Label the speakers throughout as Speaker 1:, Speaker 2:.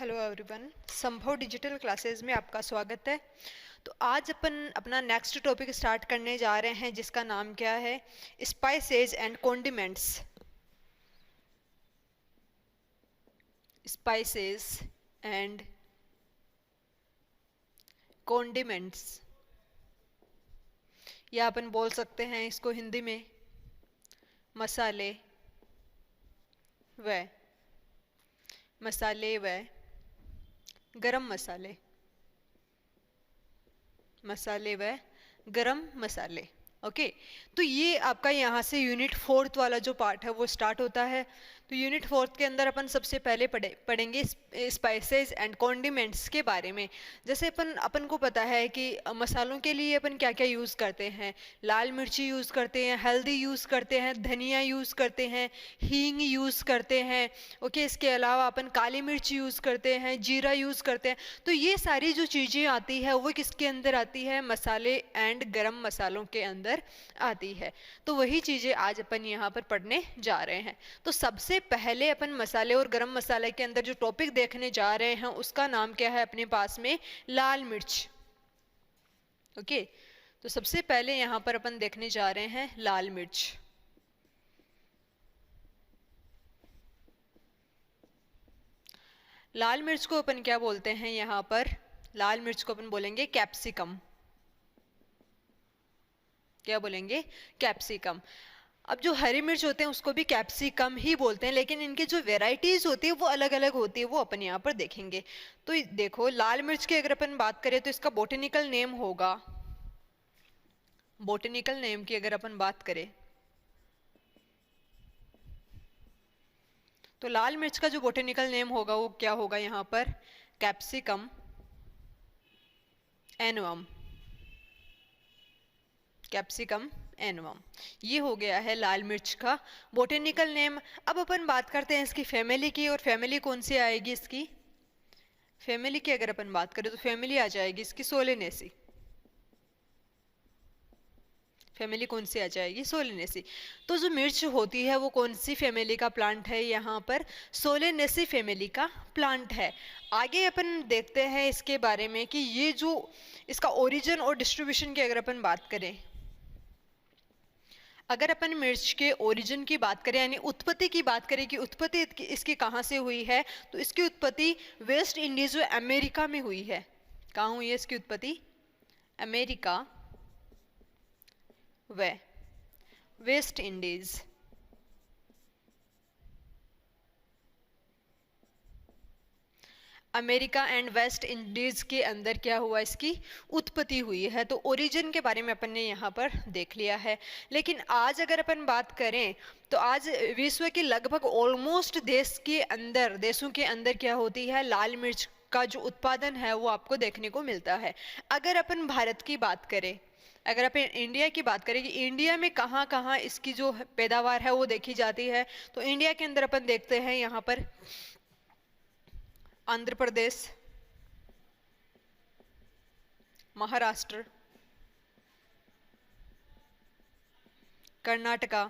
Speaker 1: Hello everyone, संभव digital classes में आपका स्वागत है। तो आज अपन अपना नेक्स्ट टॉपिक स्टार्ट करने जा रहे हैं जिसका नाम क्या है, spices and condiments. Spices and condiments, या अपन बोल सकते हैं इसको हिंदी में मसाले व गरम मसाले, मसाले व गरम मसाले। ओके, तो ये आपका यहाँ से यूनिट 4 वाला जो पार्ट है वो स्टार्ट होता है। तो यूनिट 4 के अंदर अपन सबसे पहले पढ़ेंगे स्पाइसेस एंड कॉन्डिमेंट्स के बारे में। जैसे अपन को पता है कि मसालों के लिए अपन क्या क्या यूज़ करते हैं। लाल मिर्ची यूज़ करते हैं, हल्दी यूज़ करते हैं, धनिया यूज़ करते हैं, हींग यूज़ करते हैं। ओके, इसके अलावा अपन काली मिर्च यूज़ करते हैं, जीरा यूज़ करते हैं। तो ये सारी जो चीज़ें आती है वो किसके अंदर आती है, मसाले एंड गरम मसालों के अंदर आती है। तो वही चीजें आज अपन यहाँ पर पढ़ने जा रहे हैं। तो सबसे पहले अपन मसाले और गरम मसाले के अंदर जो टॉपिक देखने जा रहे हैं उसका नाम क्या है अपने पास में, लाल मिर्च। ओके, तो सबसे पहले यहाँ पर अपन देखने जा रहे हैं लाल मिर्च। लाल मिर्च को अपन क्या बोलते हैं, यहाँ पर लाल मिर्च को अपन बोलेंगे कैप्सिकम। क्या बोलेंगे, कैप्सिकम। अब जो हरी मिर्च होते हैं उसको भी कैप्सिकम ही बोलते हैं, लेकिन इनकी जो वेराइटीज होती है वो अलग अलग होती है, वो अपन यहाँ पर देखेंगे। तो देखो, लाल मिर्च की अगर अपन बात करें तो इसका बोटेनिकल नेम होगा, बोटेनिकल नेम की अगर अपन बात करें तो लाल मिर्च का जो बोटेनिकल नेम होगा वो क्या होगा यहाँ पर, कैप्सिकम एनुअम। कैप्सिकम एनुअम, ये हो गया है लाल मिर्च का बोटेनिकल नेम। अब अपन बात करते हैं इसकी फैमिली की, और फैमिली कौन सी आएगी इसकी, फैमिली की अगर अपन बात करें तो फैमिली आ जाएगी इसकी सोलेनेसी। फैमिली कौन सी आ जाएगी, सोलेनेसी। तो जो मिर्च होती है वो कौन सी फैमिली का प्लांट है, यहाँ पर सोलेनेसी फैमिली का प्लांट है। आगे अपन देखते हैं इसके बारे में कि ये जो इसका ओरिजिन और डिस्ट्रीब्यूशन की अगर अपन बात करें, अगर अपन मिर्च के ओरिजिन की बात करें यानी उत्पत्ति की बात करें कि उत्पत्ति इसकी कहाँ से हुई है, तो इसकी उत्पत्ति वेस्ट इंडीज जो अमेरिका में हुई है। कहाँ हुई है इसकी उत्पत्ति, अमेरिका व West Indies. America and West Indies के अंदर क्या हुआ, इसकी उत्पत्ति हुई है। तो ओरिजिन के बारे में अपन ने यहाँ पर देख लिया है। लेकिन आज अगर अपन बात करें तो आज विश्व के लगभग ऑलमोस्ट देशों के अंदर क्या होती है, लाल मिर्च का जो उत्पादन है वो आपको देखने को मिलता है। अगर अपन भारत की बात करें, अगर अपन इंडिया की बात करें कि इंडिया में कहाँ कहाँ इसकी जो पैदावार है वो देखी जाती है, तो इंडिया के अंदर अपन देखते हैं यहाँ पर आंध्र प्रदेश, महाराष्ट्र, कर्नाटका,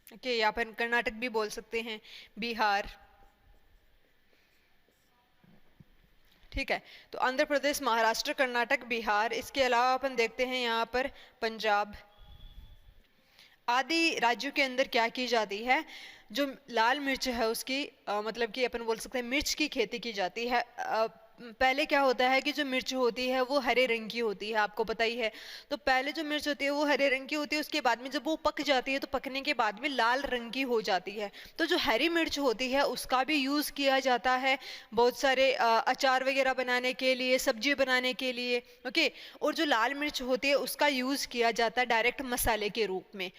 Speaker 1: ओके, या अपन कर्नाटक भी बोल सकते हैं, बिहार। ठीक है, तो आंध्र प्रदेश, महाराष्ट्र, कर्नाटक, बिहार। इसके अलावा अपन देखते हैं यहाँ पर पंजाब आदि राज्यों के अंदर क्या की जाती है, जो लाल मिर्च है उसकी मतलब कि अपन बोल सकते हैं मिर्च की खेती की जाती है। पहले क्या होता है कि जो मिर्च होती है वो हरे रंग की होती है, आपको पता ही है। तो पहले जो मिर्च होती है वो हरे रंग की होती है, उसके बाद में जब वो पक जाती है तो पकने के बाद में लाल रंग की हो जाती है। तो जो हरी मिर्च होती है उसका भी यूज़ किया जाता है बहुत सारे अचार वगैरह बनाने के लिए, सब्जी बनाने के लिए। ओके, और जो लाल मिर्च होती है उसका यूज़ किया जाता है डायरेक्ट मसाले के रूप में।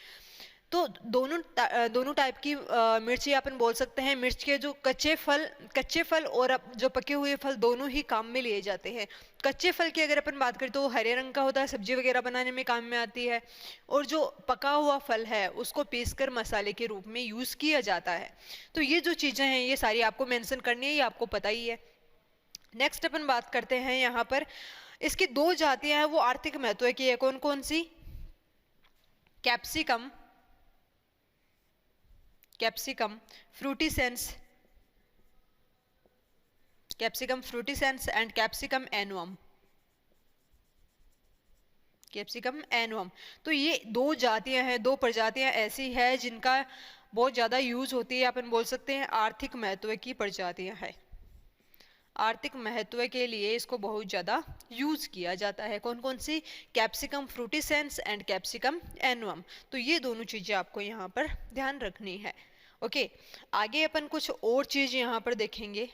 Speaker 1: तो दोनों टाइप की मिर्ची अपन बोल सकते हैं। मिर्च के जो कच्चे फल और जो पके हुए फल दोनों ही काम में लिए जाते हैं। कच्चे फल की अगर अपन बात करें तो वो हरे रंग का होता है, सब्जी वगैरह बनाने में काम में आती है। और जो पका हुआ फल है उसको पीसकर मसाले के रूप में यूज़ किया जाता है। तो ये जो चीज़ें हैं ये सारी आपको मेंशन करनी है, ये आपको पता ही है। नेक्स्ट अपन बात करते हैं यहाँ पर, इसकी 2 जातियाँ हैं वो आर्थिक महत्व की है। कौन कौन सी, capsicum capsicum frutescens, capsicum frutescens and capsicum annuum, capsicum annuum. तो ये दो जातियां हैं, दो प्रजातियां ऐसी है जिनका बहुत ज़्यादा यूज होती है, अपन बोल सकते हैं आर्थिक महत्व की प्रजातियां हैं। आर्थिक महत्व के लिए इसको बहुत ज़्यादा यूज किया जाता है। कौन कौन सी? Capsicum frutescens and capsicum annuum. तो ये दोनों चीज़ें आपको यहाँ पर ध्यान रखनी है। ओके, आगे अपन कुछ और चीज़ यहाँ पर देखेंगे।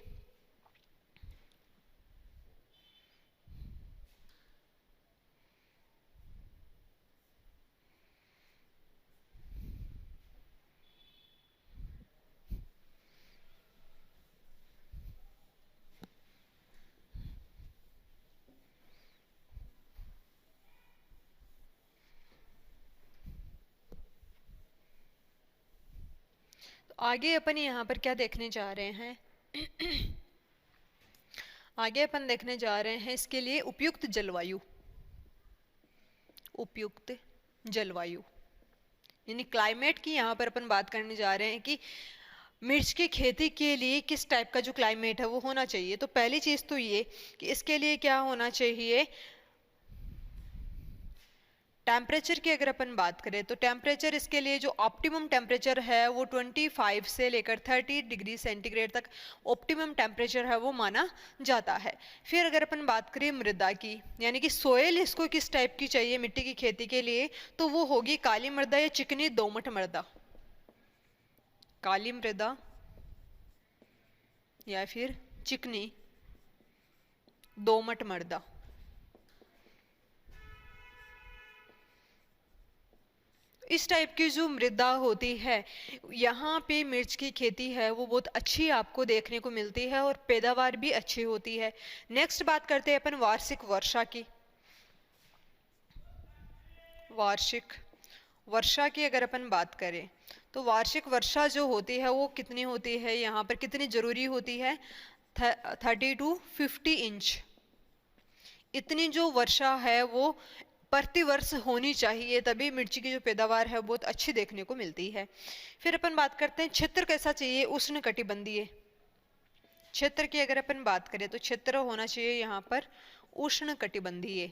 Speaker 1: तो आगे अपन यहाँ पर क्या देखने जा रहे हैं? आगे अपन देखने जा रहे हैं इसके लिए उपयुक्त जलवायु, उपयुक्त जलवायु यानी क्लाइमेट की यहाँ पर अपन बात करने जा रहे हैं कि मिर्च की खेती के लिए किस टाइप का जो क्लाइमेट है वो होना चाहिए। तो पहली चीज़ तो ये कि इसके लिए क्या होना चाहिए, टेम्परेचर की अगर अपन बात करें तो टेम्परेचर इसके लिए जो ऑप्टिमम टेम्परेचर है वो 25 से लेकर 30 डिग्री सेंटीग्रेड तक ऑप्टिमम टेम्परेचर है वो माना जाता है। फिर अगर अपन बात करें मृदा की, यानी कि सोयल इसको किस टाइप की चाहिए मिट्टी की खेती के लिए, तो वो होगी काली मृदा या चिकनी दोमट मृदा, काली मृदा या फिर चिकनी दोमट मृदा। इस टाइप की जो मृदा होती है यहाँ पे मिर्च की खेती है वो बहुत अच्छी आपको देखने को मिलती है और पैदावार भी अच्छी होती है। नेक्स्ट बात करते हैं अपन वार्षिक वर्षा की। वार्षिक वर्षा की अगर अपन बात करें तो वार्षिक वर्षा जो होती है वो कितनी होती है, यहाँ पर कितनी जरूरी होती है, 30 to 50 इंच। इतनी जो वर्षा है वो प्रतिवर्ष होनी चाहिए, तभी मिर्ची की जो पैदावार है बहुत अच्छी देखने को मिलती है। फिर अपन बात करते हैं क्षेत्र कैसा चाहिए, उष्ण कटिबंधीय क्षेत्र की अगर अपन बात करें तो क्षेत्र होना चाहिए यहाँ पर उष्ण कटिबंधीय।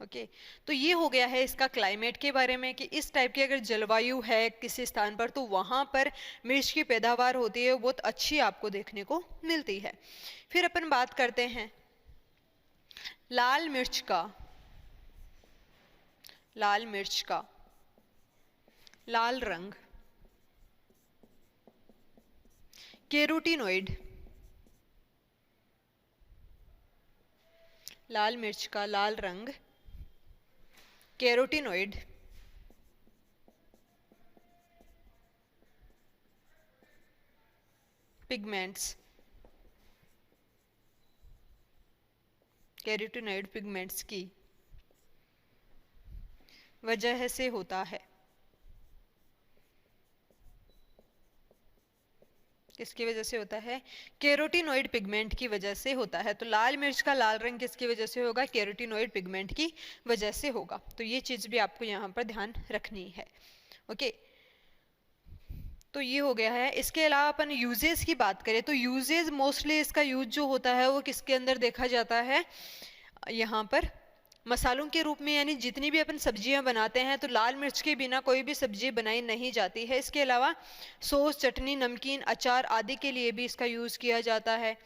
Speaker 1: ओके, तो ये हो गया है इसका क्लाइमेट के बारे में कि इस टाइप की अगर जलवायु है किसी स्थान पर तो वहां पर मिर्च की पैदावार होती है वो बहुत अच्छी आपको देखने को मिलती है। फिर अपन बात करते हैं लाल मिर्च का, लाल मिर्च का लाल रंग, कैरोटीनॉइड, लाल मिर्च का लाल रंग, कैरोटीनॉइड, पिगमेंट्स, कैरोटीनॉइड पिगमेंट्स की वजह से होता है। किसकी वजह से होता है? कैरोटीनॉइड पिगमेंट की वजह से होता है। तो लाल मिर्च का लाल रंग किसकी वजह से होगा? कैरोटीनॉइड पिगमेंट की वजह से होगा। तो ये चीज भी आपको यहाँ पर ध्यान रखनी है। ओके, तो ये हो गया है। इसके अलावा अपन यूजेस की बात करें तो यूजेस मोस्टली इसका यूज जो होता है वो किसके अंदर देखा जाता है, यहाँ पर मसालों के रूप में, यानी जितनी भी अपन सब्जियां बनाते हैं तो लाल मिर्च के बिना कोई भी सब्जी बनाई नहीं जाती है। इसके अलावा सॉस, चटनी, नमकीन, अचार आदि के लिए भी इसका यूज किया जाता है।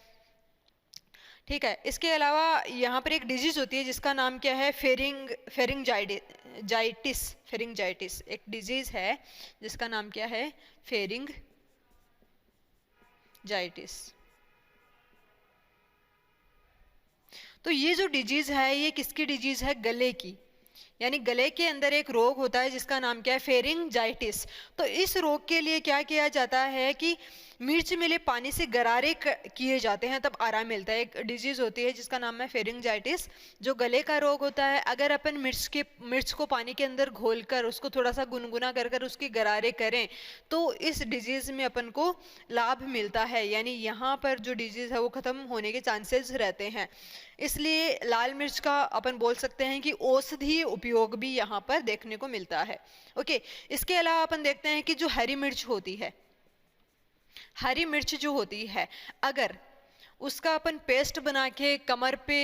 Speaker 1: ठीक है, इसके अलावा यहाँ पर एक डिजीज होती है जिसका नाम क्या है, फेरिंगजाइटिस। फेरिंगजाइटिस एक डिजीज है जिसका नाम क्या है, फेरिंगजाइटिस। तो ये जो डिजीज है ये किसकी डिजीज है? गले की, यानी गले के अंदर एक रोग होता है जिसका नाम क्या है, फेरिंजाइटिस। तो इस रोग के लिए क्या किया जाता है कि मिर्च मिले पानी से गरारे किए जाते हैं तब आराम मिलता है। एक डिजीज होती है जिसका नाम है फेरिंजाइटिस, जो गले का रोग होता है। अगर अपन मिर्च को पानी के अंदर घोलकर उसको थोड़ा सा गुनगुना कर कर उसकी गरारे करें तो इस डिजीज में अपन को लाभ मिलता है, यानी यहाँ पर जो डिजीज है वो खत्म होने के चांसेस रहते हैं। इसलिए लाल मिर्च का अपन बोल सकते हैं कि औषधीय उपयोग उपयोग भी यहाँ पर देखने को मिलता है। ओके, इसके अलावा अपन देखते हैं कि जो हरी मिर्च होती है, हरी मिर्च जो होती है, अगर उसका अपन पेस्ट बना के कमर पे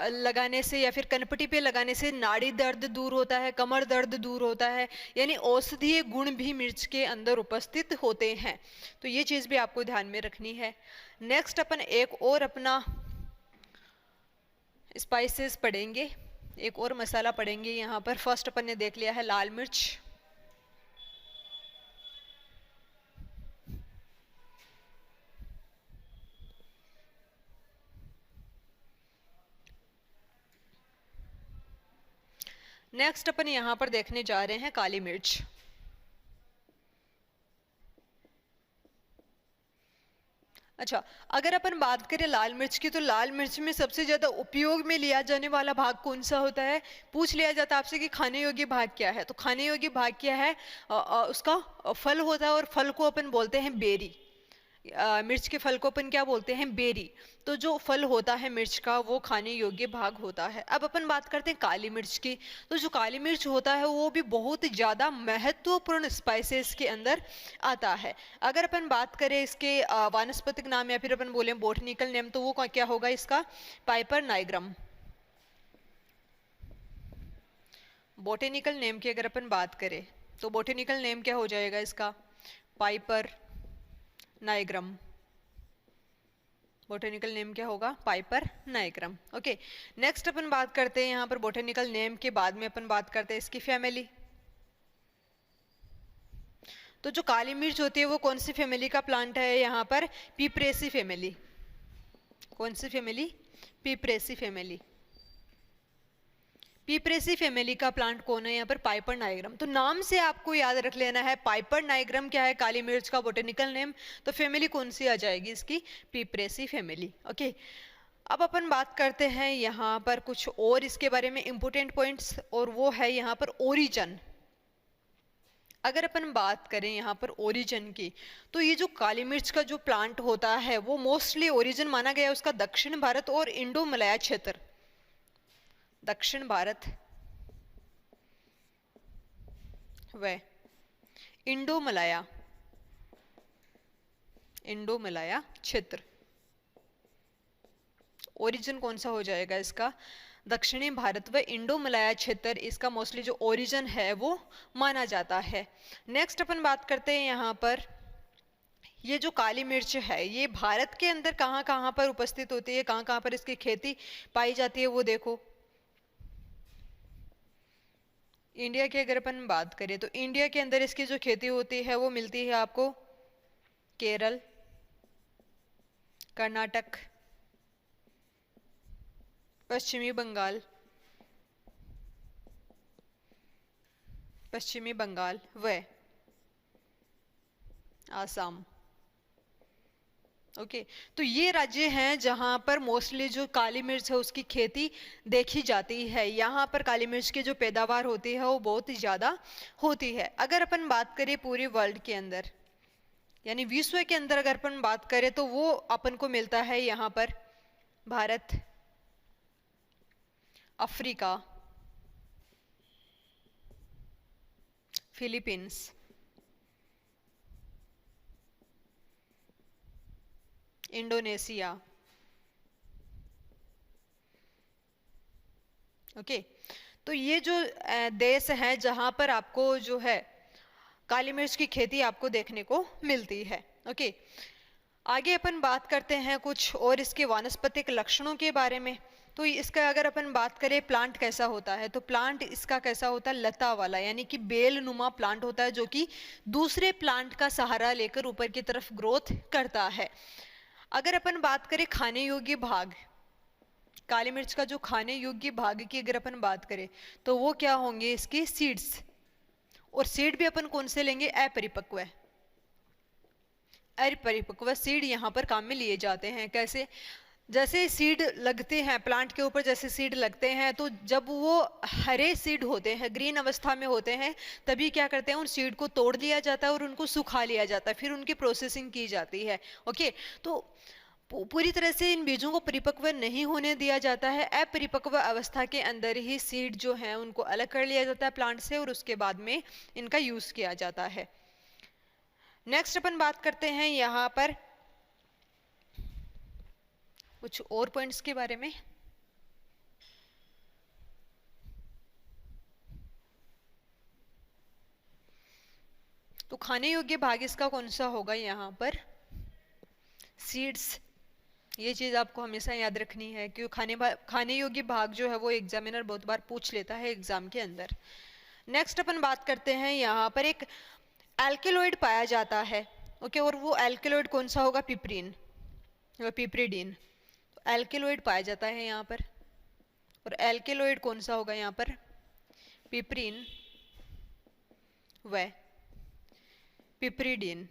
Speaker 1: लगाने से या फिर कनपटी पे लगाने से नाड़ी दर्द दूर होता है, कमर दर्द दूर होता है, यानी औषधीय गुण भी मिर्च के अंदर उपस्थित होते हैं। तो ये चीज़ भी आपको ध्यान में रखनी है। नेक्स्ट अपन एक और अपना स्पाइसेस पढ़ेंगे, एक और मसाला पढ़ेंगे यहाँ पर। फर्स्ट अपन ने देख लिया है लाल मिर्च। नेक्स्ट अपन यहाँ पर देखने जा रहे हैं काली मिर्च। अच्छा, अगर अपन बात करें लाल मिर्च की, तो लाल मिर्च में सबसे ज्यादा उपयोग में लिया जाने वाला भाग कौन सा होता है? पूछ लिया जाता है आपसे कि खाने योग्य भाग क्या है, तो खाने योग्य भाग क्या है? उसका फल होता है, और फल को अपन बोलते हैं बेरी। मिर्च के फल को अपन क्या बोलते हैं? बेरी। तो जो फल होता है मिर्च का, वो खाने योग्य भाग होता है। अब अपन बात करते हैं काली मिर्च की। तो जो काली मिर्च होता है वो भी बहुत ज़्यादा महत्वपूर्ण स्पाइसेस के अंदर आता है। अगर अपन बात करें इसके वानस्पतिक नाम या फिर अपन बोले बोटनिकल नेम, तो वो क्या होगा इसका? Piper nigrum. बोटेनिकल नेम की अगर अपन बात करें तो बोटेनिकल नेम क्या हो जाएगा इसका? Piper nigrum. बोटेनिकल नेम क्या होगा? Piper nigrum. ओके, नेक्स्ट अपन बात करते हैं यहाँ पर बोटेनिकल नेम के बाद में अपन बात करते हैं इसकी फैमिली। तो जो काली मिर्च होती है वो कौन सी फैमिली का प्लांट है? यहाँ पर पिपरेसी फैमिली। कौन सी फैमिली? पिपरेसी फैमिली। पिपरेसी फैमिली का प्लांट कौन है यहाँ पर? Piper nigrum. तो नाम से आपको याद रख लेना है, पाइपर नाइग्रम क्या है? काली मिर्च का बोटेनिकल नेम। तो फैमिली कौन सी आ जाएगी इसकी? पिपरेसी फैमिली। ओके, अब अपन बात करते हैं यहाँ पर कुछ और इसके बारे में इंपॉर्टेंट पॉइंट्स, और वो है यहाँ पर ओरिजिन। अगर अपन बात करें यहाँ पर ओरिजिन की, तो ये जो काली मिर्च का जो प्लांट होता है वो मोस्टली ओरिजिन माना गया है उसका दक्षिण भारत और इंडो मलया क्षेत्र। दक्षिण भारत व इंडो मलाया क्षेत्र। ओरिजिन कौन सा हो जाएगा इसका? दक्षिणी भारत व इंडो मलाया क्षेत्र इसका मोस्टली जो ओरिजिन है वो माना जाता है। नेक्स्ट अपन बात करते हैं यहाँ पर, ये जो काली मिर्च है ये भारत के अंदर कहाँ कहाँ पर उपस्थित होती है, कहाँ कहाँ पर इसकी खेती पाई जाती है, वो देखो। इंडिया की अगर अपन बात करें तो इंडिया के अंदर इसकी जो खेती होती है वो मिलती है आपको केरल, कर्नाटक, पश्चिमी बंगाल व आसाम। ओके, तो ये राज्य हैं जहां पर मोस्टली जो काली मिर्च है उसकी खेती देखी जाती है। यहाँ पर काली मिर्च की जो पैदावार होती है वो बहुत ही ज़्यादा होती है। अगर अपन बात करें पूरे वर्ल्ड के अंदर, यानी विश्व के अंदर अगर अपन बात करें, तो वो अपन को मिलता है यहाँ पर Bharat, Africa, Philippines, Indonesia. Okay, तो ये जो देश है जहां पर आपको जो है काली मिर्च की खेती आपको देखने को मिलती है। ओके, आगे अपन बात करते हैं कुछ और इसके वानस्पतिक लक्षणों के बारे में। तो इसका अगर अपन बात करें प्लांट कैसा होता है, तो प्लांट इसका कैसा होता है? लता वाला, यानी कि बेल नुमा प्लांट होता है जो कि दूसरे प्लांट का सहारा लेकर ऊपर की तरफ ग्रोथ करता है। अगर अपन बात करें खाने योग्य भाग, काली मिर्च का जो खाने योग्य भाग की अगर अपन बात करें, तो वो क्या होंगे? इसकी सीड्स। और सीड भी अपन कौन से लेंगे? अपरिपक्व सीड यहाँ पर काम में लिए जाते हैं। कैसे? जैसे सीड लगते हैं प्लांट के ऊपर, जैसे सीड लगते हैं, तो जब वो हरे सीड होते हैं, ग्रीन अवस्था में होते हैं, तभी क्या करते हैं? उन सीड को तोड़ लिया जाता है और उनको सुखा लिया जाता है, फिर उनकी प्रोसेसिंग की जाती है। ओके, तो पूरी तरह से इन बीजों को परिपक्व नहीं होने दिया जाता है। अपरिपक्व अवस्था के अंदर ही सीड जो है उनको अलग कर लिया जाता है प्लांट से और उसके बाद में इनका यूज किया जाता है। नेक्स्ट अपन बात करते हैं यहाँ पर कुछ और पॉइंट्स के बारे में। तो खाने योग्य भाग इसका कौन सा होगा यहाँ पर? सीड्स। ये चीज आपको हमेशा याद रखनी है क्योंकि खाने योग्य भाग जो है वो एग्जामिनर बहुत बार पूछ लेता है एग्जाम के अंदर। नेक्स्ट अपन बात करते हैं यहाँ पर एक एल्केलॉइड पाया जाता है। ओके, और वो एल्केलॉइड कौन सा होगा? पिपरीन या पिपरीडीन। तो एल्केलॉइड पाया जाता है यहाँ पर, और एल्केलॉइड कौन सा होगा यहाँ पर? पिपरीन व पिपरीडीन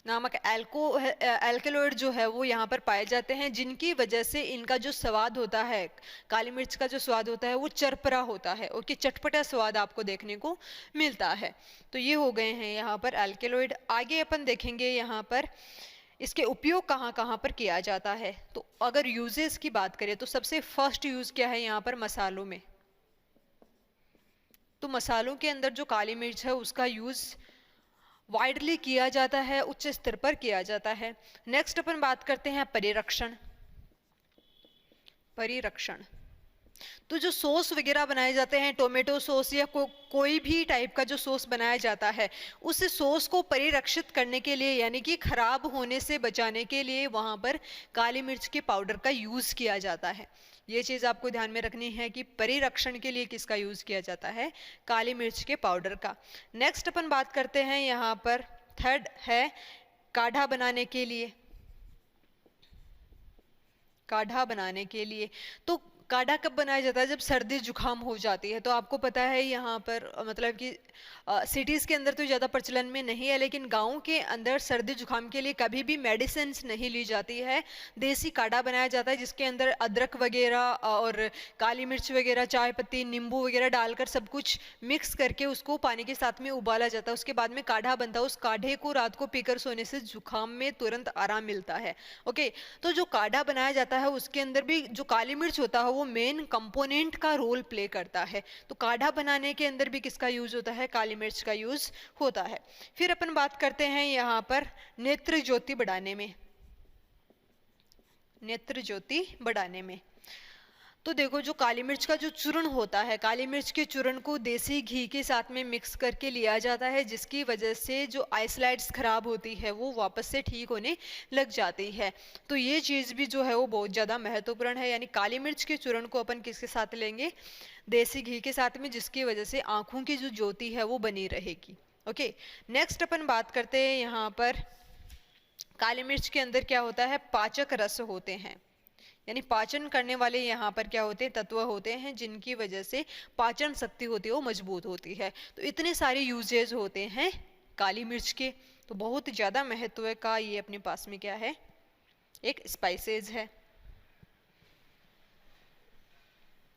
Speaker 1: नामक एल्केलॉइड जो है वो यहाँ पर पाए जाते हैं, जिनकी वजह से इनका जो स्वाद होता है, काली मिर्च का जो स्वाद होता है वो चरपरा होता है। ओके, चटपटा स्वाद आपको देखने को मिलता है। तो ये हो गए हैं यहाँ पर एल्केलॉइड। आगे अपन देखेंगे यहाँ पर इसके उपयोग कहाँ कहाँ पर किया जाता है। तो अगर यूजेस की बात करें तो सबसे फर्स्ट यूज क्या है यहाँ पर? मसालों में। तो मसालों के अंदर जो काली मिर्च है उसका यूज वाइडली किया जाता है, उच्च स्तर पर किया जाता है। नेक्स्ट अपन बात करते हैं परिरक्षण। परिरक्षण तो जो सॉस वगैरह बनाए जाते हैं, टोमेटो सॉस या कोई भी टाइप का जो सॉस बनाया जाता है, उस सॉस को परिरक्षित करने के लिए यानी कि खराब होने से बचाने के लिए वहां पर काली मिर्च के पाउडर का यूज किया जाता है। ये चीज आपको ध्यान में रखनी है कि परिरक्षण के लिए किसका यूज किया जाता है? काली मिर्च के पाउडर का। नेक्स्ट अपन बात करते हैं यहाँ पर थर्ड है काढ़ा बनाने के लिए। काढ़ा बनाने के लिए तो काढ़ा कब बनाया जाता है? जब सर्दी जुकाम हो जाती है। तो आपको पता है यहाँ पर मतलब कि सिटीज के अंदर तो ज़्यादा प्रचलन में नहीं है, लेकिन गाँव के अंदर सर्दी जुकाम के लिए कभी भी मेडिसिन नहीं ली जाती है। देसी काढ़ा बनाया जाता है जिसके अंदर अदरक वगैरह और काली मिर्च वगैरह, चाय पत्ती, नींबू वगैरह डालकर सब कुछ मिक्स करके उसको पानी के साथ में उबाला जाता है। उसके बाद में काढ़ा बनता है। उस काढ़े को रात को पीकर सोने से जुकाम में तुरंत आराम मिलता है। ओके, तो जो काढ़ा बनाया जाता है उसके अंदर भी जो काली मिर्च होता है वो मेन कंपोनेंट का रोल प्ले करता है। तो काढ़ा बनाने के अंदर भी किसका यूज होता है? काली मिर्च का यूज होता है। फिर अपन बात करते हैं यहाँ पर नेत्र ज्योति बढ़ाने में। नेत्र ज्योति बढ़ाने में तो देखो, जो काली मिर्च का जो चूर्ण होता है, काली मिर्च के चूर्ण को देसी घी के साथ में मिक्स करके लिया जाता है, जिसकी वजह से जो आइसलाइट्स खराब होती है वो वापस से ठीक होने लग जाती है। तो ये चीज़ भी जो है वो बहुत ज़्यादा महत्वपूर्ण है। यानी काली मिर्च के चूर्ण को अपन किसके साथ लेंगे? देसी घी के साथ में, जिसकी वजह से आँखों की जो ज्योति है वो बनी रहेगी। ओके, नेक्स्ट अपन बात करते हैं यहाँ पर काली मिर्च के अंदर क्या होता है? पाचक रस होते हैं। यानी पाचन करने वाले यहाँ पर क्या होते हैं? तत्व होते हैं, जिनकी वजह से पाचन शक्ति होती है वो मजबूत होती है। तो इतने सारे यूजेज होते हैं काली मिर्च के। तो बहुत ज़्यादा महत्व का ये अपने पास में क्या है? एक स्पाइसेज है।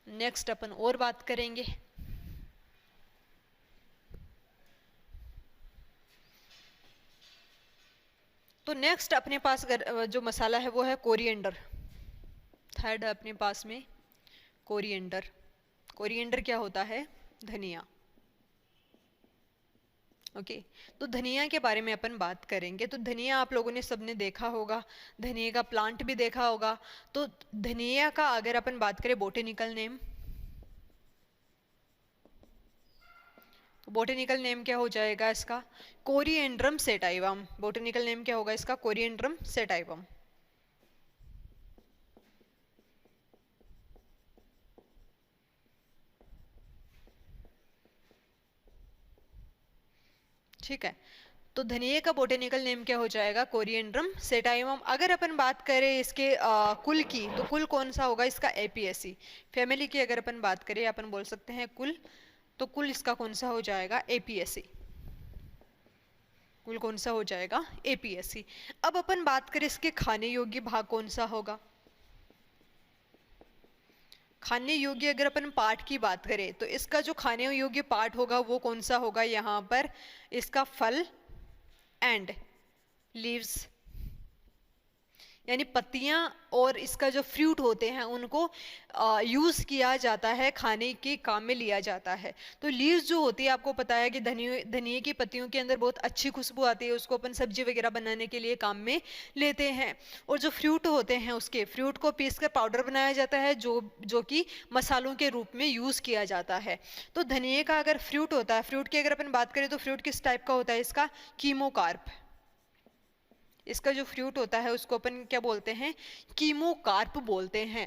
Speaker 1: नेक्स्ट अपन और बात करेंगे। तो नेक्स्ट अपने पास जो मसाला है वो है कोरिएंडर। थर्ड है अपने पास में कोरिएंडर। कोरिएंडर क्या होता है? धनिया। ओके, तो धनिया के बारे में अपन बात करेंगे। तो धनिया आप लोगों ने सबने देखा होगा, धनिया का प्लांट भी देखा होगा। तो धनिया का अगर अपन बात करें बोटेनिकल नेम, तो बोटेनिकल नेम क्या हो जाएगा इसका? Coriandrum sativum. बोटेनिकल नेम क्या होगा इसका? Coriandrum sativum. ठीक है, तो धनिया का बोटेनिकल नेम क्या हो जाएगा? Coriandrum sativum. अगर अपन बात करें इसके कुल की, तो कुल कौन सा होगा इसका? एपियसी। फैमिली की अगर अपन बात करें, अपन बोल सकते हैं कुल, तो कुल इसका कौन सा हो जाएगा? एपियसी। कुल कौन सा हो जाएगा? एपियसी। अब अपन बात करें इसके खाने योग्य भाग कौन सा होगा? खाने योग्य अगर अपन पार्ट की बात करें तो इसका जो खाने योग्य पार्ट होगा वो कौन सा होगा? यहाँ पर इसका फल एंड लीव्स यानी पत्तियां, और इसका जो फ्रूट होते हैं उनको यूज किया जाता है, खाने के काम में लिया जाता है। तो लीव्स जो होती है, आपको पता है कि धनिए धनिए की पत्तियों के अंदर बहुत अच्छी खुशबू आती है, उसको अपन सब्जी वगैरह बनाने के लिए काम में लेते हैं। और जो फ्रूट होते हैं उसके फ्रूट को पीस कर पाउडर बनाया जाता है, जो कि मसालों के रूप में यूज किया जाता है। तो धनिए का अगर फ्रूट होता है, फ्रूट की अगर अपन बात करें तो फ्रूट किस टाइप का होता है, इसका कीमोकार्प। इसका जो फ्रूट होता है उसको अपन क्या बोलते हैं, कीमोकार्प बोलते हैं।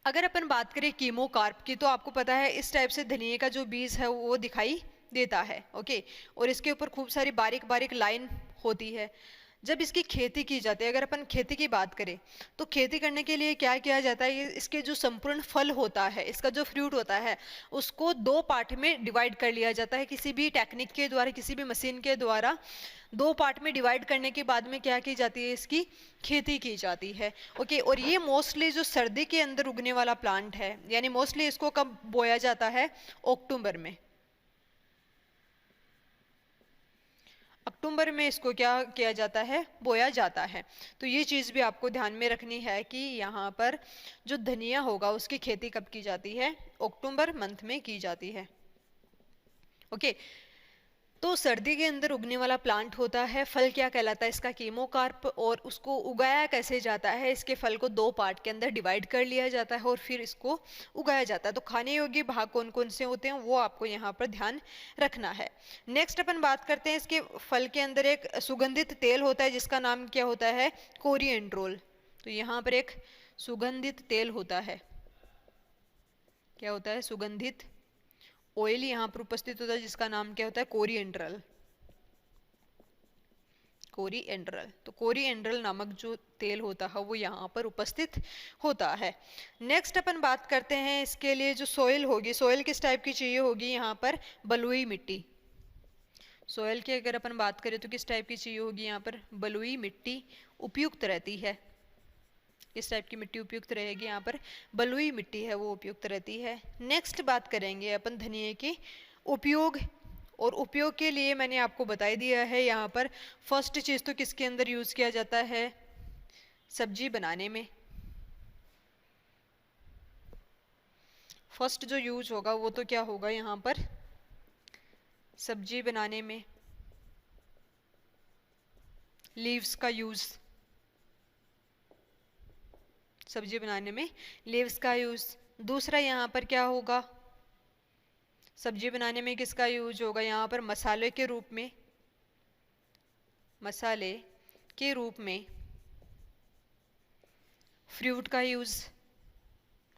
Speaker 1: अगर अपन बात करें कीमोकार्प की, तो आपको पता है इस टाइप से धनिए का जो बीज है वो दिखाई देता है, ओके। और इसके ऊपर खूब सारी बारीक बारीक लाइन होती है। जब इसकी खेती की जाती है, अगर अपन खेती की बात करें तो खेती करने के लिए क्या किया जाता है, इसके जो संपूर्ण फल होता है, इसका जो फ्रूट होता है, उसको दो पार्ट में डिवाइड कर लिया जाता है, किसी भी टेक्निक के द्वारा, किसी भी मशीन के द्वारा दो पार्ट में डिवाइड करने के बाद में क्या की जाती है, इसकी खेती की जाती है, ओके। और ये मोस्टली जो सर्दी के अंदर उगने वाला प्लांट है, यानी मोस्टली इसको कब बोया जाता है, अक्टूबर में। अक्टूबर में इसको क्या किया जाता है, बोया जाता है। तो ये चीज़ भी आपको ध्यान में रखनी है कि यहाँ पर जो धनिया होगा उसकी खेती कब की जाती है, अक्टूबर मंथ में की जाती है, ओके। तो सर्दी के अंदर उगने वाला प्लांट होता है, फल क्या कहलाता है, इसका कीमोकार्प। और उसको उगाया कैसे जाता है, इसके फल को दो पार्ट के अंदर डिवाइड कर लिया जाता है और फिर इसको उगाया जाता है। तो खाने योग्य भाग कौन कौन से होते हैं वो आपको यहाँ पर ध्यान रखना है। नेक्स्ट अपन बात करते हैं, इसके फल के अंदर एक सुगंधित तेल होता है जिसका नाम क्या होता है, कोरिएंड्रोल। तो यहाँ पर एक सुगंधित तेल होता है, क्या होता है, सुगंधित ऑयल यहाँ पर उपस्थित होता है जिसका नाम क्या होता है, कोरिएंड्रल। कोरिएंड्रल, तो कोरिएंड्रल नामक जो तेल होता है वो यहाँ पर उपस्थित होता है। नेक्स्ट अपन बात करते हैं, इसके लिए जो सोइल होगी, सोइल किस टाइप की चाहिए होगी, यहाँ पर बलुई मिट्टी। सोइल की अगर अपन बात करें तो किस टाइप की चाहिए होगी, यहाँ पर बलुई मिट्टी उपयुक्त रहती है। किस टाइप की मिट्टी उपयुक्त रहेगी, यहाँ पर बलुई मिट्टी है वो उपयुक्त रहती है। नेक्स्ट बात करेंगे अपन धनिए के उपयोग, और उपयोग के लिए मैंने आपको बता ही दिया है यहाँ पर। फर्स्ट चीज़ तो किसके अंदर यूज़ किया जाता है, सब्जी बनाने में। फर्स्ट जो यूज होगा वो तो क्या होगा, यहाँ पर सब्जी बनाने में लीव्स का यूज़, सब्जी बनाने में लीव्स का यूज। दूसरा यहाँ पर क्या होगा, सब्जी बनाने में किसका यूज होगा, यहाँ पर मसाले के रूप में, मसाले के रूप में फ्रूट का यूज,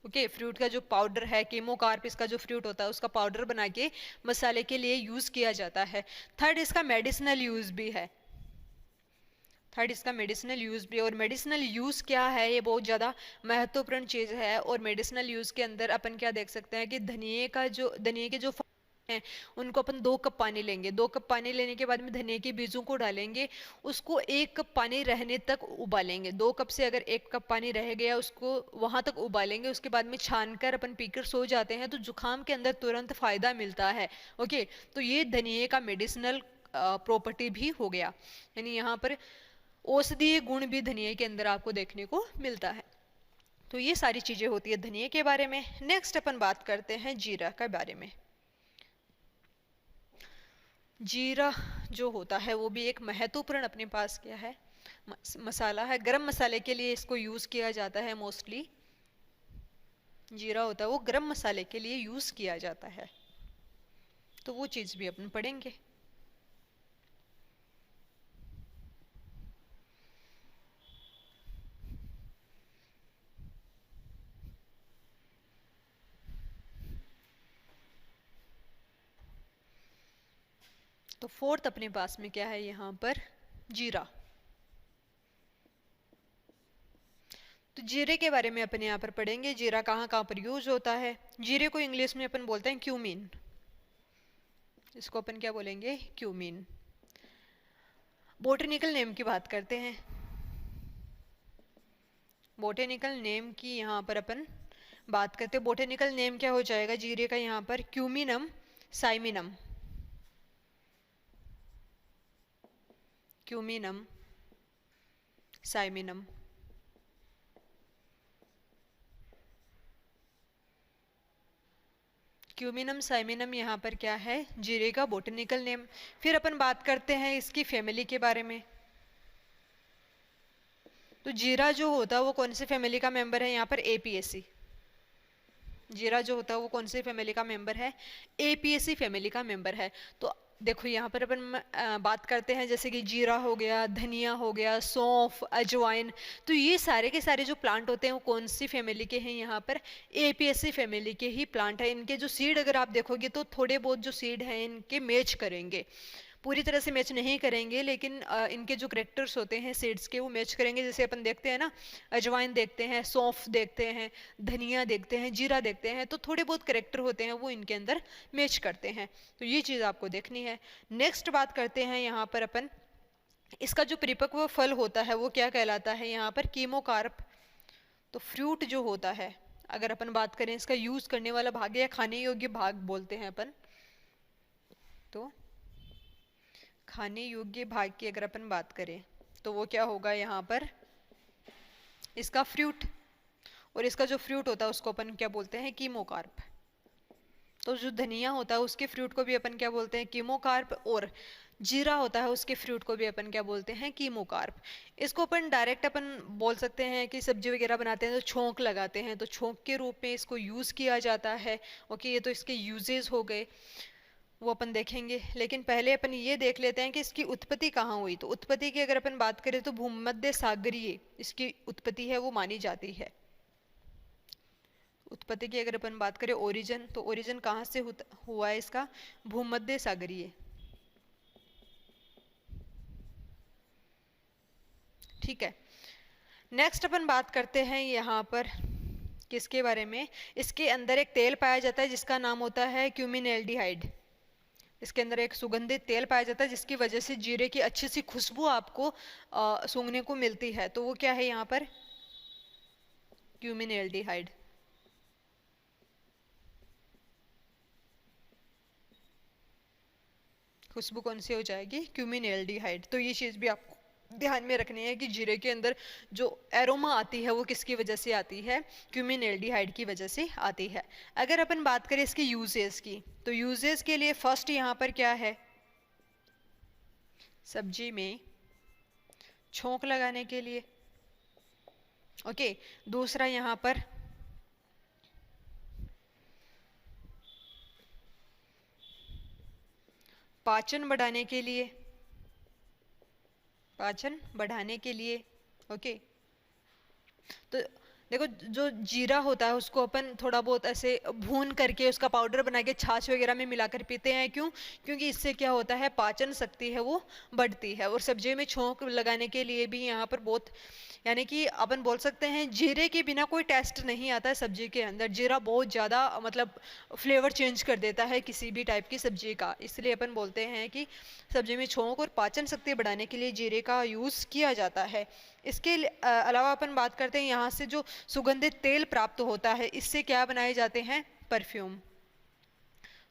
Speaker 1: ओके। फ्रूट का जो पाउडर है, कीमोकार्प इसका जो फ्रूट होता है उसका पाउडर बना के मसाले के लिए यूज किया जाता है। थर्ड इसका मेडिसिनल यूज भी है, थर्ड इसका मेडिसिनल यूज़ भी। और मेडिसिनल यूज़ क्या है, ये बहुत ज़्यादा महत्वपूर्ण चीज़ है। और मेडिसिनल यूज़ के अंदर अपन क्या देख सकते हैं कि धनिए के जो हैं उनको अपन 2 कप पानी लेंगे। 2 कप पानी लेने के बाद में धनिए के बीजों को डालेंगे, उसको 1 कप पानी रहने तक उबालेंगे। 2 कप से अगर 1 कप पानी रह गया उसको वहाँ तक उबालेंगे, उसके बाद में छान कर अपन पीकर सो जाते हैं तो जुकाम के अंदर तुरंत फायदा मिलता है, ओके। तो ये धनिए का मेडिसिनल प्रॉपर्टी भी हो गया, यानी यहाँ पर औषधीय गुण भी धनिए के अंदर आपको देखने को मिलता है। तो ये सारी चीजें होती है धनिए के बारे में। नेक्स्ट अपन बात करते हैं जीरा के बारे में। जीरा जो होता है वो भी एक महत्वपूर्ण अपने पास क्या है, मसाला है। गरम मसाले के लिए इसको यूज किया जाता है, मोस्टली जीरा होता है वो गरम मसाले के लिए यूज किया जाता है। तो वो चीज भी अपन पढ़ेंगे। तो फोर्थ अपने पास में क्या है, यहाँ पर जीरा। तो जीरे के बारे में अपन यहाँ पर पढ़ेंगे, जीरा कहाँ कहाँ पर यूज होता है। जीरे को इंग्लिश में अपन बोलते हैं क्यूमीन, इसको अपन क्या बोलेंगे, क्यूमीन। बोटेनिकल नेम की बात करते हैं। बोटेनिकल नेम की यहाँ पर अपन बात करते हैं। बोटेनिकल नेम क्या हो जाएगा जीरे का, यहाँ पर क्यूमिनम साइमिनम, क्यूमिनम, साइमिनम। क्यूमिनम साइमिनम यहाँ पर क्या है, जीरे का बोटेनिकल नेम। फिर अपन बात करते हैं इसकी फैमिली के बारे में। तो जीरा जो होता है वो कौन से फैमिली का मेंबर है, यहाँ पर एपीएसी। जीरा जो होता है वो कौन सी फैमिली का मेंबर है, एपीएसी फैमिली का मेंबर है। तो देखो यहाँ पर अपन बात करते हैं जैसे कि जीरा हो गया, धनिया हो गया, सौंफ, अजवाइन। तो ये सारे के सारे जो प्लांट होते हैं वो कौन सी फैमिली के हैं, यहाँ पर एपीएसी फैमिली के ही प्लांट है। इनके जो सीड अगर आप देखोगे तो थोड़े बहुत जो सीड हैं इनके मैच करेंगे, पूरी तरह से मैच नहीं करेंगे, लेकिन इनके जो करेक्टर्स होते हैं सीड्स के वो मैच करेंगे। जैसे अपन देखते हैं ना, अजवाइन देखते हैं, सौंफ देखते हैं, धनिया देखते हैं, जीरा देखते हैं, तो थोड़े बहुत करेक्टर होते हैं वो इनके अंदर मैच करते हैं। तो ये चीज़ आपको देखनी है। नेक्स्ट बात करते हैं यहाँ पर अपन, इसका जो परिपक्व फल होता है वो क्या कहलाता है, यहाँ पर कीमोकार्प। तो फ्रूट जो होता है, अगर अपन बात करें इसका यूज करने वाला भाग या खाने योग्य भाग बोलते हैं अपन, तो खाने योग्य भाग की अगर अपन बात करें तो वो क्या होगा यहाँ पर, इसका फ्रूट। और इसका जो फ्रूट होता है उसको अपन क्या बोलते हैं, कीमोकार्प। तो जो धनिया होता है उसके फ्रूट को भी अपन क्या बोलते हैं, कीमोकार्प। और जीरा होता है उसके फ्रूट को भी अपन क्या बोलते हैं, कीमोकार्प। इसको अपन डायरेक्ट अपन बोल सकते हैं कि सब्जी वगैरह बनाते हैं तो छोंक लगाते हैं, तो छोंक के रूप में इसको यूज़ किया जाता है। ओके, ये तो इसके यूजेस हो गए, वो अपन देखेंगे। लेकिन पहले अपन ये देख लेते हैं कि इसकी उत्पत्ति कहाँ हुई। तो उत्पत्ति की अगर अपन बात करें तो भूमध्य सागरीय इसकी उत्पत्ति है वो मानी जाती है। उत्पत्ति की अगर अपन बात करें ओरिजिन, तो ओरिजिन कहाँ से हुआ है इसका, भूमध्य सागरीय। ठीक है, नेक्स्ट अपन बात करते हैं यहाँ पर किसके बारे में, इसके अंदर एक तेल पाया जाता है जिसका नाम होता है क्यूमिनएल्डिहाइड। इसके अंदर एक सुगंधित तेल पाया जाता है जिसकी वजह से जीरे की अच्छी सी खुशबू आपको सूंघने को मिलती है। तो वो क्या है यहाँ पर, क्यूमिनएल्डिहाइड। खुशबू कौन सी हो जाएगी, क्यूमिनएल्डिहाइड। तो ये चीज़ भी आपको ध्यान में रखनी है कि जीरे के अंदर जो एरोमा आती है वो किसकी वजह से आती है, क्यूमिनएल्डिहाइड की वजह से आती है। अगर अपन बात करें इसके यूजेस की, तो यूजेस के लिए फर्स्ट यहाँ पर क्या है, सब्जी में छोंक लगाने के लिए। ओके, दूसरा यहाँ पर पाचन बढ़ाने के लिए, पाचन बढ़ाने के लिए। ओके, तो देखो जो जीरा होता है उसको अपन थोड़ा बहुत ऐसे भून करके उसका पाउडर बना के छाछ वगैरह में मिलाकर पीते हैं। क्यों, क्योंकि इससे क्या होता है, पाचन शक्ति है वो बढ़ती है। और सब्जी में छोंक लगाने के लिए भी यहाँ पर बहुत, यानी कि अपन बोल सकते हैं जीरे के बिना कोई टेस्ट नहीं आता है सब्जी के अंदर। जीरा बहुत ज़्यादा मतलब फ्लेवर चेंज कर देता है किसी भी टाइप की सब्जी का, इसलिए अपन बोलते हैं कि सब्जी में छोंक और पाचन शक्ति बढ़ाने के लिए जीरे का यूज़ किया जाता है। इसके अलावा अपन बात करते हैं यहाँ से जो सुगंधित तेल प्राप्त होता है, इससे क्या बनाए जाते हैं, परफ्यूम।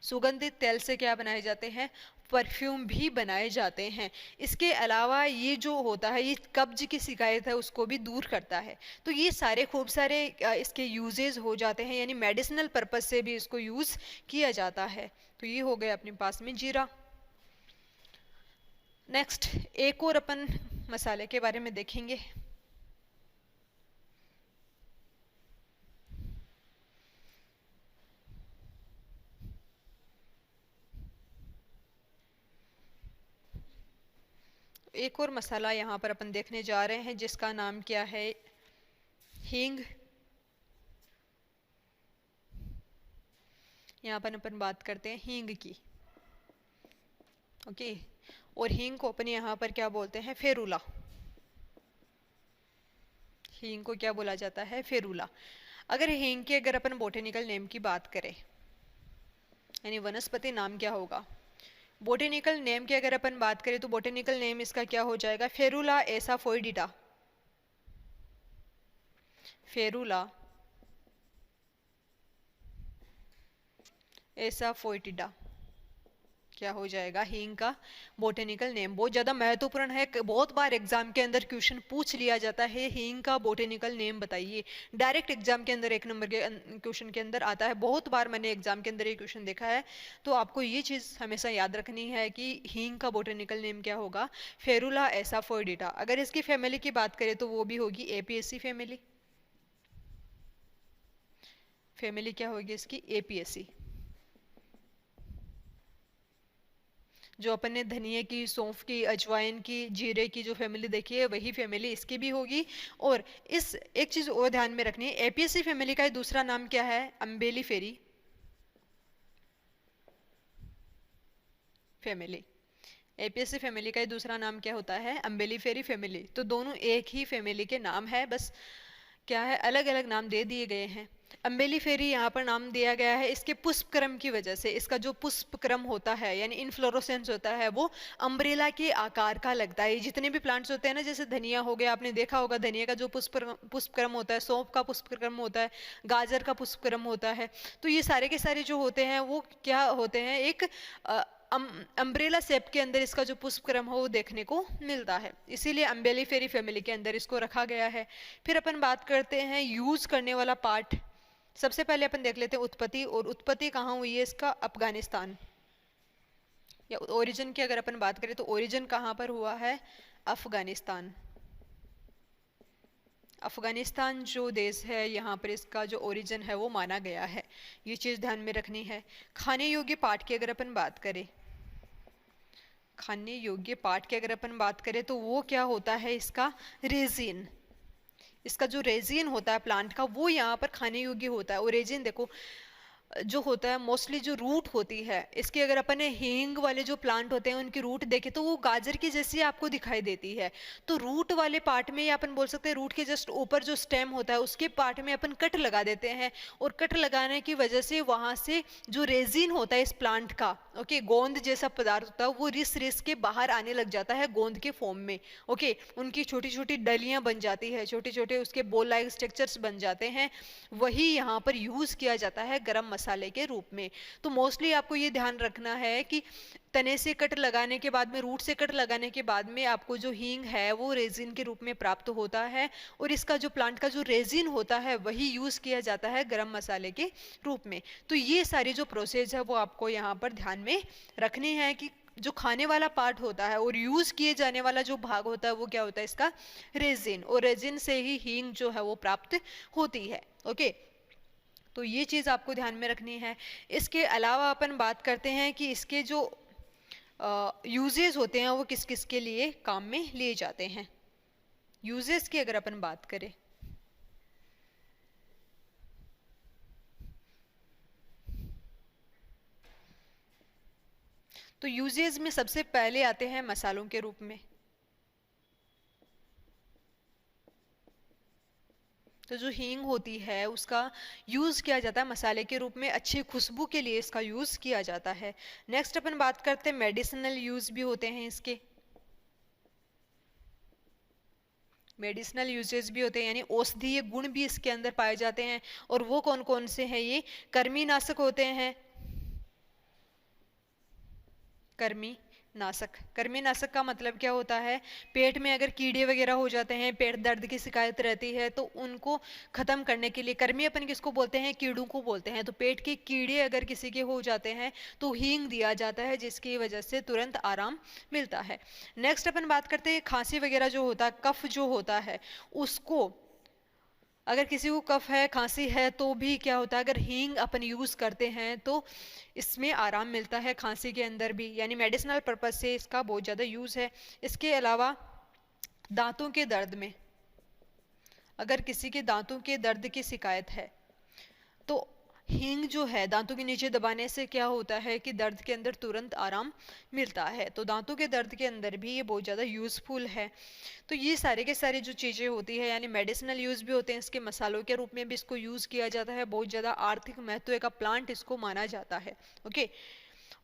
Speaker 1: सुगंधित तेल से क्या बनाए जाते हैं, परफ्यूम भी बनाए जाते हैं। इसके अलावा ये जो होता है ये कब्ज की शिकायत है उसको भी दूर करता है। तो ये सारे खूब सारे इसके यूजेस हो जाते हैं, यानी मेडिसिनल पर्पस से भी इसको यूज़ किया जाता है। तो ये हो गया अपने पास में जीरा। नेक्स्ट एक और अपन मसाले के बारे में देखेंगे। एक और मसाला यहाँ पर अपन देखने जा रहे हैं जिसका नाम क्या है, हींग। यहाँ पर अपन बात करते हैं हींग की। ओके, और हींग को अपन यहाँ पर क्या बोलते हैं, फेरूला। हींग को क्या बोला जाता है, फेरूला। अगर हींग के अगर अपन बोटेनिकल नेम की बात करें, यानी वनस्पति नाम क्या होगा, बोटेनिकल नेम की अगर अपन बात करें तो बोटेनिकल नेम इसका क्या हो जाएगा, फेरूला एसाफोइडिटा। फेरूला एसाफोइडिटा क्या हो जाएगा हींग का बोटेनिकल नेम। बहुत ज़्यादा महत्वपूर्ण है, बहुत बार एग्जाम के अंदर क्वेश्चन पूछ लिया जाता है हींग का बोटेनिकल नेम बताइए। डायरेक्ट एग्जाम के अंदर 1 नंबर के क्वेश्चन के अंदर आता है, बहुत बार मैंने एग्जाम के अंदर ये क्वेश्चन देखा है। तो आपको ये चीज़ हमेशा याद रखनी है कि हींग का बोटेनिकल नेम क्या होगा, फेरुला एसाफोइडिटा। अगर इसकी फैमिली की बात करें तो वो भी होगी एपीएसी फैमिली। फैमिली क्या होगी इसकी, एपीएसी। जो अपन ने धनिया की, सौंफ की, अजवाइन की, जीरे की जो फैमिली देखी है वही फैमिली इसकी भी होगी। और इस एक चीज और ध्यान में रखनी है, एपीएसी फैमिली का दूसरा नाम क्या है, अम्बेली फेरी फैमिली। एपीएसी फैमिली का दूसरा नाम क्या होता है, अम्बेली फेरी फैमिली। तो दोनों एक ही फैमिली के नाम है, बस क्या है अलग अलग नाम दे दिए गए हैं। अम्बेली फेरी यहाँ पर नाम दिया गया है इसके पुष्प क्रम की वजह से। इसका जो पुष्प क्रम होता है यानी इनफ्लोरोसेंस होता है वो अम्ब्रेला के आकार का लगता है। जितने भी प्लांट्स होते हैं ना, जैसे धनिया हो गया, आपने देखा होगा धनिया का जो पुष्प क्रम होता है, सौंफ का पुष्प क्रम होता है, गाजर का पुष्प क्रम होता है। तो ये सारे के सारे जो होते हैं वो क्या होते हैं, एक अम्ब्रेला शेप के अंदर इसका जो पुष्प क्रम हो वो देखने को मिलता है, इसीलिए अम्बेली फेरी फैमिली के अंदर इसको रखा गया है। फिर अपन बात करते हैं यूज करने वाला पार्ट। सबसे पहले अपन देख लेते हैं उत्पत्ति, और उत्पत्ति कहाँ हुई है इसका, अफगानिस्तान। या ओरिजिन की अगर अपन बात करें तो ओरिजिन कहाँ पर हुआ है, अफगानिस्तान। अफगानिस्तान जो देश है यहाँ पर इसका जो ओरिजिन है वो माना गया है, ये चीज़ ध्यान में रखनी है। खाने योग्य पार्ट की अगर अपन बात करें, खाने योग्य पार्ट की अगर अपन बात करें तो वो क्या होता है इसका, रेजिन। इसका जो रेजिन होता है प्लांट का वो यहाँ पर खाने योग्य होता है। और रेजिन देखो जो होता है मोस्टली जो रूट होती है इसकी, अगर अपन हींग वाले जो प्लांट होते हैं उनकी रूट देखे तो वो गाजर की जैसी आपको दिखाई देती है। तो रूट वाले पार्ट में या अपन बोल सकते हैं रूट के जस्ट ऊपर जो स्टेम होता है उसके पार्ट में अपन कट लगा देते हैं, और कट लगाने की वजह से वहां से जो रेजिन होता है इस प्लांट का, ओके, गोंद जैसा पदार्थ होता है वो रिस रिस के बाहर आने लग जाता है गोंद के फॉर्म में। ओके, उनकी छोटी छोटी डलियां बन जाती है, छोटे छोटे उसके बोल लाइक स्ट्रक्चर्स बन जाते हैं। वही यहाँ पर यूज किया जाता है गरम मसाले के रूप में। तो मोस्टली आपको ये ध्यान रखना है कि तने से कट लगाने के बाद में, रूट से कट लगाने के बाद में आपको जो हींग है वो रेजिन के रूप में प्राप्त होता है, और इसका जो प्लांट का जो रेजिन होता है वही यूज किया जाता है गरम मसाले के रूप में। तो ये सारी जो प्रोसेस है वो आपको यहाँ पर ध्यान में रखनी है कि जो खाने वाला पार्ट होता है और यूज किए जाने वाला जो भाग होता है वो क्या होता है इसका, रेजिन। और रेजिन से ही हींग जो है वो प्राप्त होती है। ओके, तो ये चीज़ आपको ध्यान में रखनी है। इसके अलावा अपन बात करते हैं कि इसके जो यूजेस होते हैं वो किस किस के लिए काम में लिए जाते हैं। यूजेस की अगर अपन बात करें तो यूजेस में सबसे पहले आते हैं मसालों के रूप में। तो जो हींग होती है उसका यूज किया जाता है मसाले के रूप में, अच्छी खुशबू के लिए इसका यूज किया जाता है। नेक्स्ट अपन बात करते हैं मेडिसिनल यूज भी होते हैं इसके, मेडिसिनल यूजेस भी होते हैं यानी औषधीय गुण भी इसके अंदर पाए जाते हैं। और वो कौन कौन से हैं, ये कृमिनाशक होते हैं। कृमिनाशक का मतलब क्या होता है, पेट में अगर कीड़े वगैरह हो जाते हैं, पेट दर्द की शिकायत रहती है तो उनको खत्म करने के लिए, कृमि अपन किसको बोलते हैं, कीड़ों को बोलते हैं। तो पेट के कीड़े अगर किसी के हो जाते हैं तो हींग दिया जाता है जिसकी वजह से तुरंत आराम मिलता है। नेक्स्ट अपन बात करते हैं खांसी वगैरह जो होता है, कफ जो होता है उसको, अगर किसी को कफ है, खांसी है तो भी क्या होता है, अगर हींग अपन यूज करते हैं तो इसमें आराम मिलता है खांसी के अंदर भी, यानी मेडिसिनल पर्पज से इसका बहुत ज़्यादा यूज है। इसके अलावा दांतों के दर्द में, अगर किसी के दांतों के दर्द की शिकायत है तो हींग जो है दांतों के नीचे दबाने से क्या होता है कि दर्द के अंदर तुरंत आराम मिलता है। तो दांतों के दर्द के अंदर भी ये बहुत ज़्यादा यूजफुल है। तो ये सारे के सारे जो चीज़ें होती है यानी मेडिसिनल यूज भी होते हैं, इसके मसालों के रूप में भी इसको यूज़ किया जाता है, बहुत ज़्यादा आर्थिक महत्व का प्लांट इसको माना जाता है। ओके,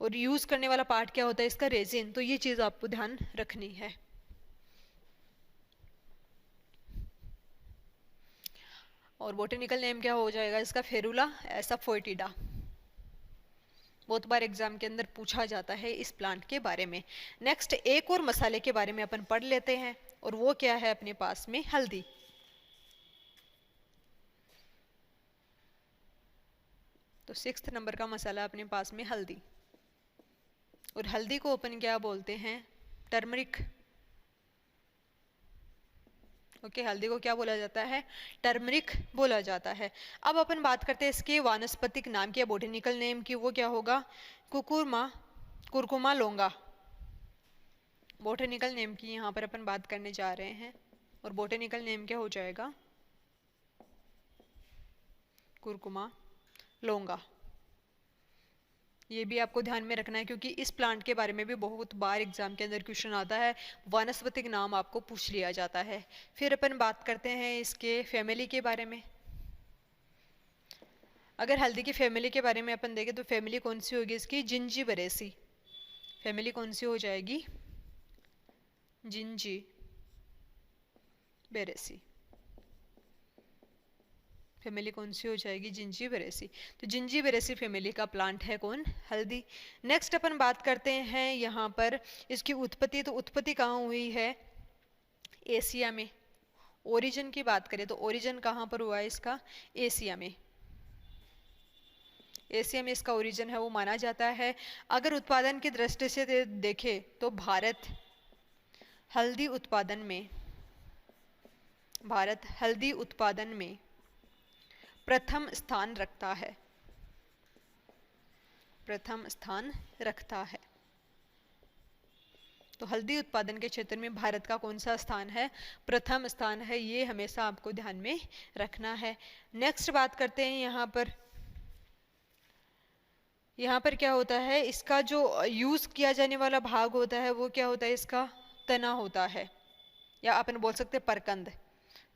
Speaker 1: और यूज़ करने वाला पार्ट क्या होता है इसका, रेजिन। तो ये चीज़ आपको ध्यान रखनी है। और बोटेनिकल नेम क्या हो जाएगा इसका, फेरुला एसाफोइटिडा। बहुत बार एग्जाम के अंदर पूछा जाता है इस प्लांट के बारे में। नेक्स्ट एक और मसाले के बारे में अपन पढ़ लेते हैं, और वो क्या है अपने पास में, हल्दी। तो 6th नंबर का मसाला अपने पास में हल्दी, और हल्दी को अपन क्या बोलते हैं, टर्मरिक। ओके, हल्दी को क्या बोला जाता है, टर्मरिक बोला जाता है। अब अपन बात करते हैं इसके वानस्पतिक नाम की, बोटेनिकल नेम की, वो क्या होगा, कुरकुमा लोंगा। बोटेनिकल नेम की यहाँ पर अपन बात करने जा रहे हैं, और बोटेनिकल नेम क्या हो जाएगा, कुरकुमा लोंगा। ये भी आपको ध्यान में रखना है, क्योंकि इस प्लांट के बारे में भी बहुत बार एग्जाम के अंदर क्वेश्चन आता है, वानस्पतिक नाम आपको पूछ लिया जाता है। फिर अपन बात करते हैं इसके फैमिली के बारे में। अगर हल्दी की फैमिली के बारे में अपन देखें तो फैमिली कौन सी होगी इसकी, जिंजीबरेसी। फैमिली कौन सी हो जाएगी, जिंजीबेरेसी। फैमिली कौन सी हो जाएगी, जिंजीबेरेसी। तो जिंजीबेरेसी फैमिली का प्लांट है कौन, हल्दी। नेक्स्ट अपन बात करते हैं यहाँ पर इसकी उत्पत्ति। तो उत्पत्ति कहाँ हुई है, एशिया में। ओरिजिन की बात करें तो ओरिजिन कहाँ पर हुआ है इसका, एशिया में। एशिया में इसका ओरिजिन है वो माना जाता है। अगर उत्पादन की दृष्टि से देखें तो भारत हल्दी उत्पादन में प्रथम स्थान रखता है। तो हल्दी उत्पादन के क्षेत्र में भारत का कौन सा स्थान है, प्रथम स्थान है। ये हमेशा आपको ध्यान में रखना है। नेक्स्ट बात करते हैं यहाँ पर क्या होता है, इसका जो यूज किया जाने वाला भाग होता है वो क्या होता है, इसका तना होता है, या अपन बोल सकते हैं परकंद।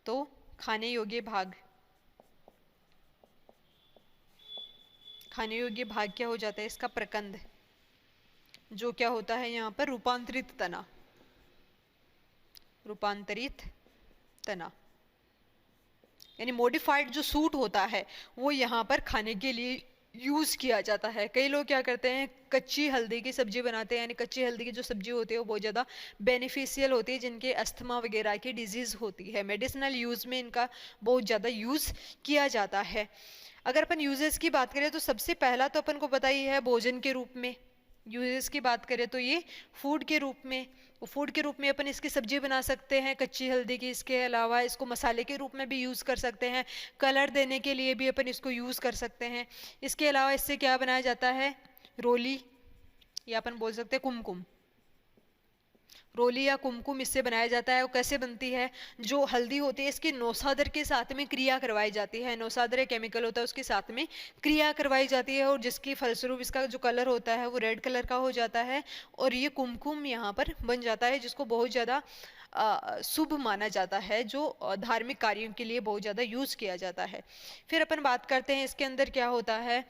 Speaker 1: तो खाने योग्य भाग क्या हो जाता है इसका, प्रकंद, जो क्या होता है यहाँ पर, रूपांतरित तना, यानी मॉडिफाइड जो सूट होता है वो यहाँ पर खाने के लिए यूज किया जाता है। कई लोग क्या करते हैं, कच्ची हल्दी की सब्जी बनाते हैं, यानी कच्ची हल्दी की जो सब्जी होती है वो बहुत ज़्यादा बेनिफिशियल होती है, जिनके अस्थमा वगैरह की डिजीज होती है। मेडिसिनल यूज में इनका बहुत ज़्यादा यूज किया जाता है। अगर अपन यूजेस की बात करें तो सबसे पहला तो अपन को पता ही है, भोजन के रूप में। यूजेस की बात करें तो ये फूड के रूप में अपन इसकी सब्जी बना सकते हैं कच्ची हल्दी की। इसके अलावा इसको मसाले के रूप में भी यूज़ कर सकते हैं, कलर देने के लिए भी अपन इसको यूज़ कर सकते हैं। इसके अलावा इससे क्या बनाया जाता है, रोली, या अपन बोल सकते हैं कुमकुम। रोली या कुमकुम इससे बनाया जाता है। वो कैसे बनती है, जो हल्दी होती है इसकी नौसादर के साथ में क्रिया करवाई जाती है। नौसादर एक केमिकल होता है, उसके साथ में क्रिया करवाई जाती है, और जिसकी फलस्वरूप इसका जो कलर होता है वो रेड कलर का हो जाता है, और ये कुमकुम यहाँ पर बन जाता है, जिसको बहुत ज़्यादा शुभ माना जाता है, जो धार्मिक कार्यों के लिए बहुत ज़्यादा यूज़ किया जाता है। फिर अपन बात करते हैं इसके अंदर क्या होता है,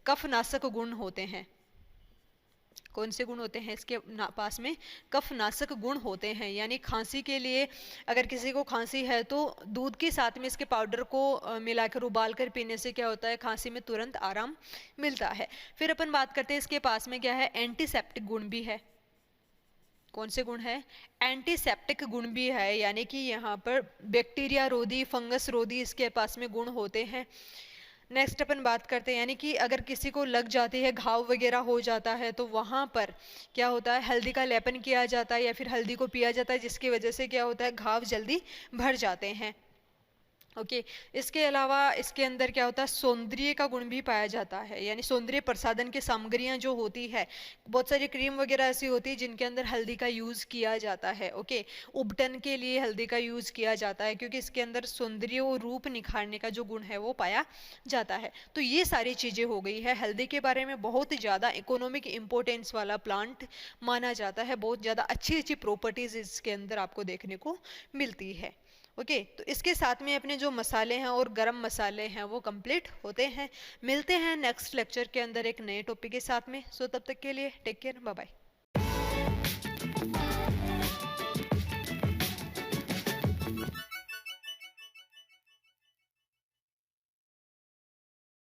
Speaker 1: कफनाशक गुण होते हैं। कौन से गुण होते हैं इसके पास में, कफनाशक गुण होते हैं। यानी खांसी के लिए अगर किसी को खांसी है तो दूध के साथ में इसके पाउडर को मिलाकर उबाल कर पीने से क्या होता है, खांसी में तुरंत आराम मिलता है। फिर अपन बात करते हैं इसके पास में क्या है, एंटीसेप्टिक गुण भी है। कौन से गुण है, एंटीसेप्टिक गुण भी है, यानी कि यहाँ पर बैक्टीरिया रोधी, फंगस रोधी इसके पास में गुण होते हैं। नेक्स्ट अपन बात करते हैं, यानी कि अगर किसी को लग जाती है, घाव वगैरह हो जाता है, तो वहाँ पर क्या होता है, हल्दी का लेपन किया जाता है या फिर हल्दी को पिया जाता है, जिसकी वजह से क्या होता है, घाव जल्दी भर जाते हैं। ओके इसके अलावा इसके अंदर क्या होता है, सौंदर्य का गुण भी पाया जाता है, यानी सौंदर्य प्रसाधन की सामग्रियां जो होती है, बहुत सारी क्रीम वगैरह ऐसी होती है जिनके अंदर हल्दी का यूज किया जाता है। ओके उपटन के लिए हल्दी का यूज किया जाता है, क्योंकि इसके अंदर सौंदर्य और रूप निखारने का जो गुण है वो पाया जाता है। तो ये सारी चीजें हो गई है हल्दी के बारे में। बहुत ज्यादा इकोनॉमिक इंपोर्टेंस वाला प्लांट माना जाता है, बहुत ज्यादा अच्छी अच्छी प्रॉपर्टीज इसके अंदर आपको देखने को मिलती है। ओके तो इसके साथ में अपने जो मसाले हैं और गरम मसाले हैं वो कंप्लीट होते हैं। मिलते हैं नेक्स्ट लेक्चर के अंदर एक नए टॉपिक के साथ में। सो तब तक के लिए टेक केयर, बाय बाय।